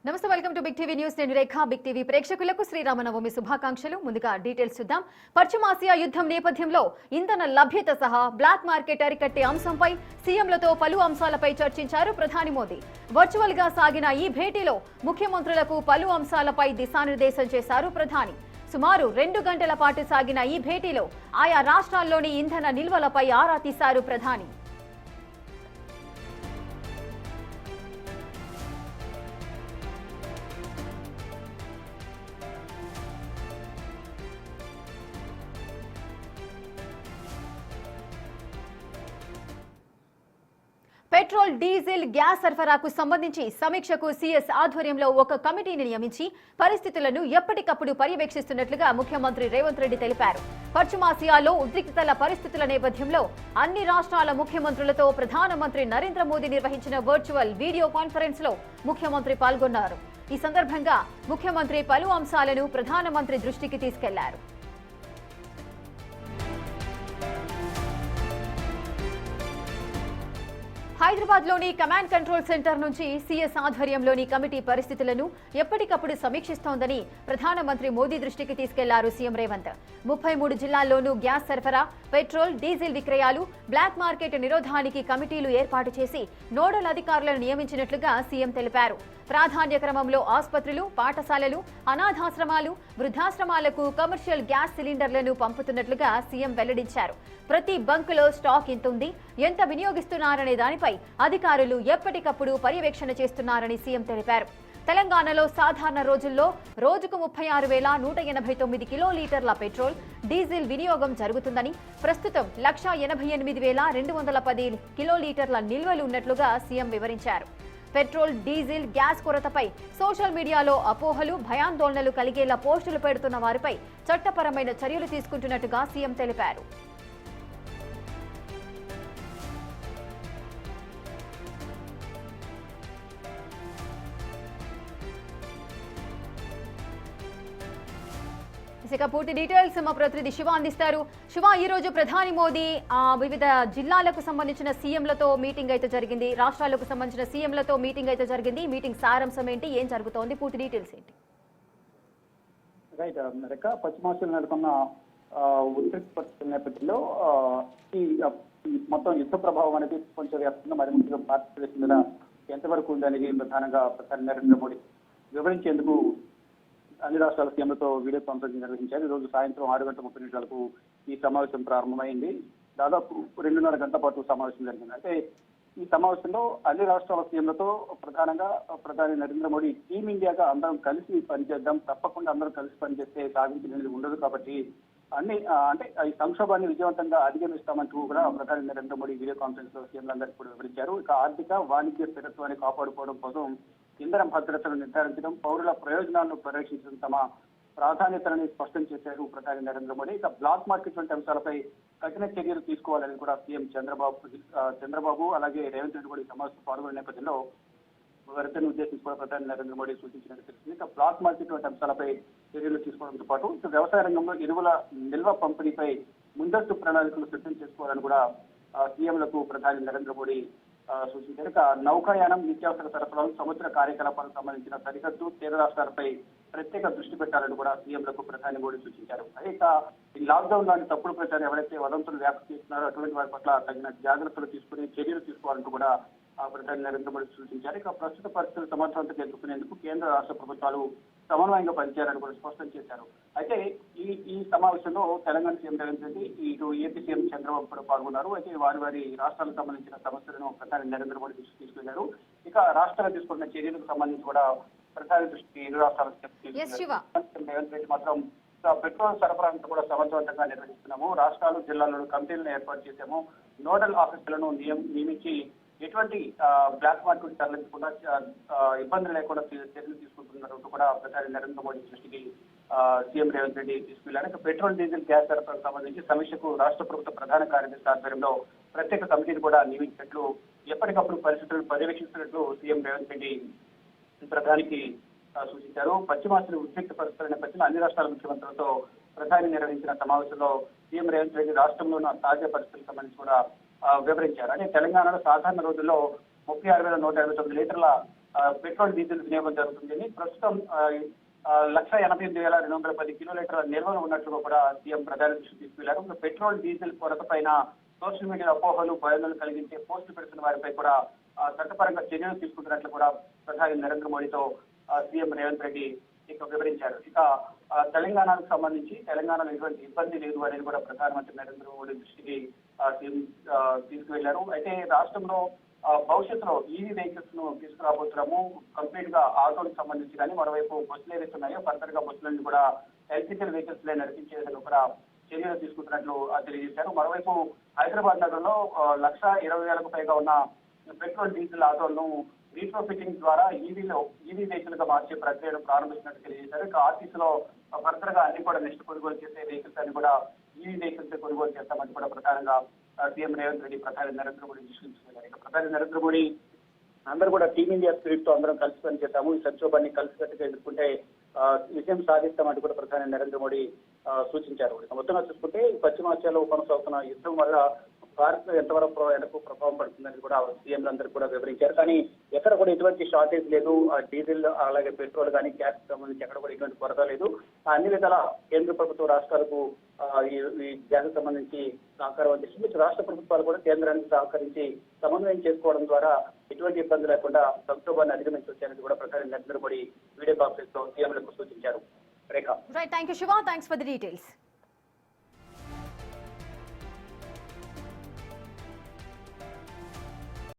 నమస్తే, welcome to big TV news. నేను Rekha. Big TV ప్రేక్షకులకు శ్రీరామనవమి శుభాకాంక్షలు. ముందుగా డీటెయిల్స్ చూద్దాం. పశ్చిమాసియా యుద్ధం నేపథ్యంలో ఇంధన లభ్యత సహా బ్లాక్ మార్కెట్ అరికట్టే అంశంపై సీఎంలతో పలు అంశాలపై చర్చించారు ప్రధాని మోదీ. వర్చువల్ గా సాగిన ఈ భేటీలో ముఖ్యమంత్రులకు పలు అంశాలపై దిశానిర్దేశం చేశారు ప్రధాని. సుమారు 2 గంటల పాటు సాగిన ఈ భేటీలో ఆయా రాష్ట్రాల్లోని ఇంధన నిల్వలపై ఆరా తీశారు ప్రధాని. పెట్రోల్, డీజిల్, గ్యాస్ సరఫరాకు సంబంధించి సమీక్షకు సీఎస్ ఆధ్వర్యంలో ఒక కమిటీని నియమించి పరిస్థితులను ఎప్పటికప్పుడు పర్యవేక్షిస్తున్నట్లుగా ముఖ్యమంత్రి రేవంత్ రెడ్డి తెలిపారు. పశ్చిమాసియాలో ఉద్రిక్తతల పరిస్థితుల నేపథ్యంలో అన్ని రాష్ట్రాల ముఖ్యమంత్రులతో ప్రధానమంత్రి నరేంద్ర మోదీ నిర్వహించిన వర్చువల్ వీడియో కాన్ఫరెన్స్ లో ముఖ్యమంత్రి పాల్గొన్నారు. ఈ సందర్భంగా ముఖ్యమంత్రి పలు అంశాలను ప్రధానమంత్రి దృష్టికి తీసుకెళ్లారు. హైదరాబాద్ లోని కమాండ్ కంట్రోల్ సెంటర్ నుంచి సీఎస్ ఆధ్వర్యంలోని కమిటీ పరిస్థితులను ఎప్పటికప్పుడు సమీక్షిస్తోందని ప్రధానమంత్రి మోదీ దృష్టికి తీసుకెళ్లారు సీఎం రేవంత్. 33 జిల్లాల్లోనూ గ్యాస్ సరఫరా, పెట్రోల్, డీజిల్ విక్రయాలు, బ్లాక్ మార్కెట్ నిరోధానికి కమిటీలు ఏర్పాటు చేసి నోడల్ అధికారులను నియమించినట్లుగా సీఎం తెలిపారు. ప్రాధాన్య క్రమంలో ఆసుపత్రులు, పాఠశాలలు, అనాథాశ్రమాలు, వృద్ధాశ్రమాలకు కమర్షియల్ గ్యాస్ సిలిండర్లను పంపుతున్నట్లుగా సీఎం వెల్లడించారు. ప్రతి బంకులో స్టాక్ ఎంతుంది, ఎంత వినియోగిస్తున్నారనే దానిపై అధికారులు ఎప్పటికప్పుడు పర్యవేక్షణ చేస్తున్నారని సీఎం తెలిపారు. తెలంగాణలో సాధారణ రోజుల్లో రోజుకు 36,189 కిలోలీటర్ల పెట్రోల్, డీజిల్ వినియోగం జరుగుతుందని, ప్రస్తుతం 188,210 కిలోలీటర్ల నిల్వలు ఉన్నట్లుగా సీఎం వివరించారు. పెట్రోల్, డీజిల్, గ్యాస్ కొరతపై సోషల్ మీడియాలో అపోహలు, భయాందోళనలు కలిగేలా పోస్టులు పెడుతున్న వారిపై చట్టపరమైన చర్యలు తీసుకుంటున్నట్టుగా సీఎం తెలిపారు. పూర్తి డీటెయిల్స్ మా ప్రతినిధి శివ అందిస్తారు. శివ, ఈ రోజు ప్రధాని మోదీ వివిధ జిల్లాలకు సంబంధించిన సీఎంలతో మీటింగ్ అయితే జరిగింది, రాష్ట్రాలకు సంబంధించిన సీఎంలతో మీటింగ్ అయితే జరిగింది. మీటింగ్ సారాంశం ఏంటి, ఏం జరుగుతోంది, పూర్తి డీటెయిల్స్ ఏంటి? రైట్ రేఖ, పశ్చిమాసియాలో నెలకొన్న ఉద్రిక్త పరిస్థితుల నేపథ్యంలో ఈ మొత్తం యుద్ధ ప్రభావం అనేది కొంచెం వ్యాప్తంగా మరి ముఖ్యంగా భారతదేశం మీద ఎంతవరకు ఉందనేది ప్రధానంగా ప్రధాని నరేంద్ర మోడీ వివరించేందుకు అన్ని రాష్ట్రాల సీఎంలతో వీడియో కాన్ఫరెన్స్ నిర్వహించారు. ఈ రోజు సాయంత్రం 6:30 ఈ సమావేశం ప్రారంభమైంది. దాదాపు 2.5 గంటల పాటు సమావేశం జరిగింది. అంటే ఈ సమావేశంలో అన్ని రాష్ట్రాల సీఎంలతో ప్రధానంగా ప్రధాని నరేంద్ర మోడీ టీమ్ ఇండియాగా అందరం కలిసి పనిచేద్దాం, తప్పకుండా అందరం కలిసి పనిచేస్తే సాధించినది ఉండదు, కాబట్టి అన్ని అంటే ఈ సంక్షోభాన్ని విజయవంతంగా అధిగమిస్తామంటూ కూడా ప్రధాని నరేంద్ర మోడీ వీడియో కాన్ఫరెన్స్ లో సీఎంలందరికీ కూడా వివరించారు. ఇక ఆర్థిక, వాణిజ్య స్థిరత్వాన్ని కాపాడుకోవడం కోసం ఇంధన భద్రతను నిర్ధారించడం, పౌరుల ప్రయోజనాలను పరిరక్షించడం తమ ప్రాధాన్యతలని స్పష్టం చేశారు ప్రధాని నరేంద్ర మోడీ. ఇక బ్లాక్ మార్కెట్ వంటి అంశాలపై కఠిన చర్యలు తీసుకోవాలని కూడా సీఎం చంద్రబాబు అలాగే రేవంత్ రెడ్డి కూడా ఈ సమావేశంలో పాల్గొనే నేపథ్యంలో వారిద్దరిని ఉద్దేశించి కూడా ప్రధాని నరేంద్ర మోడీ సూచించినట్టు తెలిసింది. ఇక బ్లాక్ మార్కెట్ వంటి అంశాలపై చర్యలు తీసుకోవడంతో పాటు ఇక వ్యవసాయ రంగంలో ఎరువుల నిల్వ పంపిణీపై ముందస్తు ప్రణాళికలు సిద్ధం చేసుకోవాలని కూడా సీఎంలకు ప్రధాని నరేంద్ర మోడీ సూచించారు. ఇక నౌకాయానం, నిత్యావసర సరఫరాలు, సముద్ర కార్యకలాపాలకు సంబంధించిన సరిహద్దు, తీర రాష్ట్రాలపై ప్రత్యేక దృష్టి పెట్టాలని కూడా సీఎంలకు ప్రధాని మోడీ సూచించారు. ఇక ఈ లాక్డౌన్ లాంటి తప్పుడు ప్రచారం ఎవరైతే వదంతులు వ్యాప్తి చేస్తున్నారో అటువంటి వారి పట్ల తగిన జాగ్రత్తలు తీసుకుని చర్యలు తీసుకోవాలంటూ కూడా ప్రధాని నరేంద్ర మోడీ సూచించారు. ఇక ప్రస్తుత పరిస్థితులు సమర్థవంతంగా ఎదుర్కొనేందుకు కేంద్ర రాష్ట్ర ప్రభుత్వాలు సమన్వయంగా పనిచేయాలని కూడా స్పష్టం చేశారు. అయితే ఈ సమావేశంలో తెలంగాణ సీఎం రేవంత్ రెడ్డి, ఇటు ఏపీ సీఎం చంద్రబాబు కూడా పాల్గొన్నారు. అయితే వారి రాష్ట్రాలకు సంబంధించిన సమస్యలను ప్రధాని నరేంద్ర మోడీ దృష్టికి తీసుకెళ్లారు. ఇక రాష్ట్రాలు తీసుకున్న చర్యలకు సంబంధించి కూడా ప్రధాని దృష్టికి ఇరు రాష్ట్రాలకు రేవంత్ రెడ్డి మాత్రం పెట్రోల్ సరఫరాను కూడా సమర్థవంతంగా నిర్వహిస్తున్నాము, రాష్ట్రాలు, జిల్లాల్లో కమిటీలను ఏర్పాటు చేశాము, నోడల్ ఆఫీసులను నియమించి ఎటువంటి బ్లాక్ మార్కెట్ తరలించకుండా ఇబ్బందులు లేకుండా చర్యలు తీసుకుంటున్నట్టు కూడా ప్రధాని నరేంద్ర మోడీ దృష్టికి సీఎం రేవంత్ రెడ్డి తీసుకెళ్లారు. ఇక పెట్రోల్, డీజిల్, గ్యాస్ సరఫరాకు సంబంధించి సమీక్షకు రాష్ట్ర ప్రభుత్వ ప్రధాన కార్యదర్శి ఆధ్వర్యంలో ప్రత్యేక కమిటీని కూడా నియమించినట్లు, ఎప్పటికప్పుడు పరిస్థితులను పర్యవేక్షిస్తున్నట్లు సీఎం రేవంత్ రెడ్డి ప్రధానికి సూచించారు. పశ్చిమాసియా ఉద్రిక్త పరిస్థితుల నేపథ్యంలో అన్ని రాష్ట్రాల ముఖ్యమంత్రులతో ప్రధాని నిర్వహించిన సమావేశంలో సీఎం రేవంత్ రెడ్డి రాష్ట్రంలో ఉన్న తాజా పరిస్థితులకు సంబంధించి కూడా వివరించారు. అంటే తెలంగాణలో సాధారణ రోజుల్లో 36,159 లీటర్ల పెట్రోల్ డీజిల్ వినియోగం జరుగుతుంది. ప్రస్తుతం 1,88,210 కిలోలీటర్ల నిల్వలు ఉన్నట్లుగా కూడా సీఎం ప్రధాని దృష్టికి తీసుకెళ్లారు. పెట్రోల్ డీజిల్ కొరత పైన సోషల్ మీడియా అపోహలు భయాలను కలిగించే పోస్టులు పెడుతున్న వారిపై కూడా చట్టపరంగా చర్యలు తీసుకుంటున్నట్లు కూడా ప్రధాని నరేంద్ర మోడీతో సీఎం రేవంత్ రెడ్డి ఇక వివరించారు. ఇక తెలంగాణకు సంబంధించి తెలంగాణలో ఎటువంటి ఇబ్బంది లేదు అనేది కూడా ప్రధానమంత్రి నరేంద్ర మోడీ దృష్టికి సీఎం తీసుకువెళ్లారు. అయితే రాష్ట్రంలో భవిష్యత్తులో ఈవీ వెహికల్స్ ను తీసుకురాబోతున్నాము. కంప్లీట్ గా ఆటోలకు సంబంధించి కానీ మరోవైపు బస్సులు ఏవైతే ఉన్నాయో ఫర్దర్ గా బస్సులను కూడా ఎలక్ట్రికల్ వెహికల్స్ లే నడిపించే విధంగా కూడా చర్యలు తీసుకుంటున్నట్లు తెలియజేశారు. మరోవైపు హైదరాబాద్ నగరంలో 1,20,000కు పైగా ఉన్న పెట్రోల్ డీజిల్ ఆటోలను రీట్రోఫిటింగ్ ద్వారా ఈవీ వెహికల్ గా మార్చే ప్రక్రియను ప్రారంభించినట్టు తెలియజేశారు. ఇక ఆర్టీసీలో ఫర్దర్ గా అన్ని కూడా నెక్స్ట్ కొనుగోలు చేసే వెహికల్స్ అన్ని కూడా ఈవీ వెహికల్స్ కొనుగోలు చేస్తామని కూడా ప్రధానంగా సీఎం రేవంత్ రెడ్డి ప్రధాని నరేంద్ర మోడీ దృష్టించారు. ఇక ప్రధాని నరేంద్ర మోడీ అందరూ కూడా టీమిండియా స్పిరిట్ తో అందరం కలిసి పనిచేస్తాము, ఈ సంక్షోభాన్ని కలిసికట్టుగా ఎదుర్కొంటే విజయం సాధిస్తామంటూ కూడా ప్రధాని నరేంద్ర మోడీ సూచించారు. మొత్తంగా చూసుకుంటే పశ్చిమాసియాలో కొనసాగుతున్న యుద్ధం వల్ల భారత్ ఎంతవరకు ప్రభావం పడుతుందని కూడా సీఎంలందరూ కూడా వివరించారు. కానీ ఎక్కడ కూడా ఎటువంటి షార్టేజ్ లేదు. డీజిల్ అలాగే పెట్రోల్ కానీ గ్యాస్ సంబంధించి ఎక్కడ కూడా ఎటువంటి కొరత లేదు. అన్ని విధాల కేంద్ర ప్రభుత్వం రాష్ట్రాలకు ఈ గ్యాస్ సంబంధించి సహకారం అందిస్తుంది. రాష్ట్ర ప్రభుత్వాలు కూడా కేంద్రానికి సహకరించి సమన్వయం చేసుకోవడం ద్వారా ఎటువంటి ఇబ్బంది లేకుండా సంక్షోభాన్ని అధిగమించవచ్చనేది కూడా ప్రధాని నరేంద్ర మోడీ వీడియో కాన్ఫరెన్స్ లో సీఎంలకు సూచించారు. Rekha. Right, thank you Shiva, thanks for the details.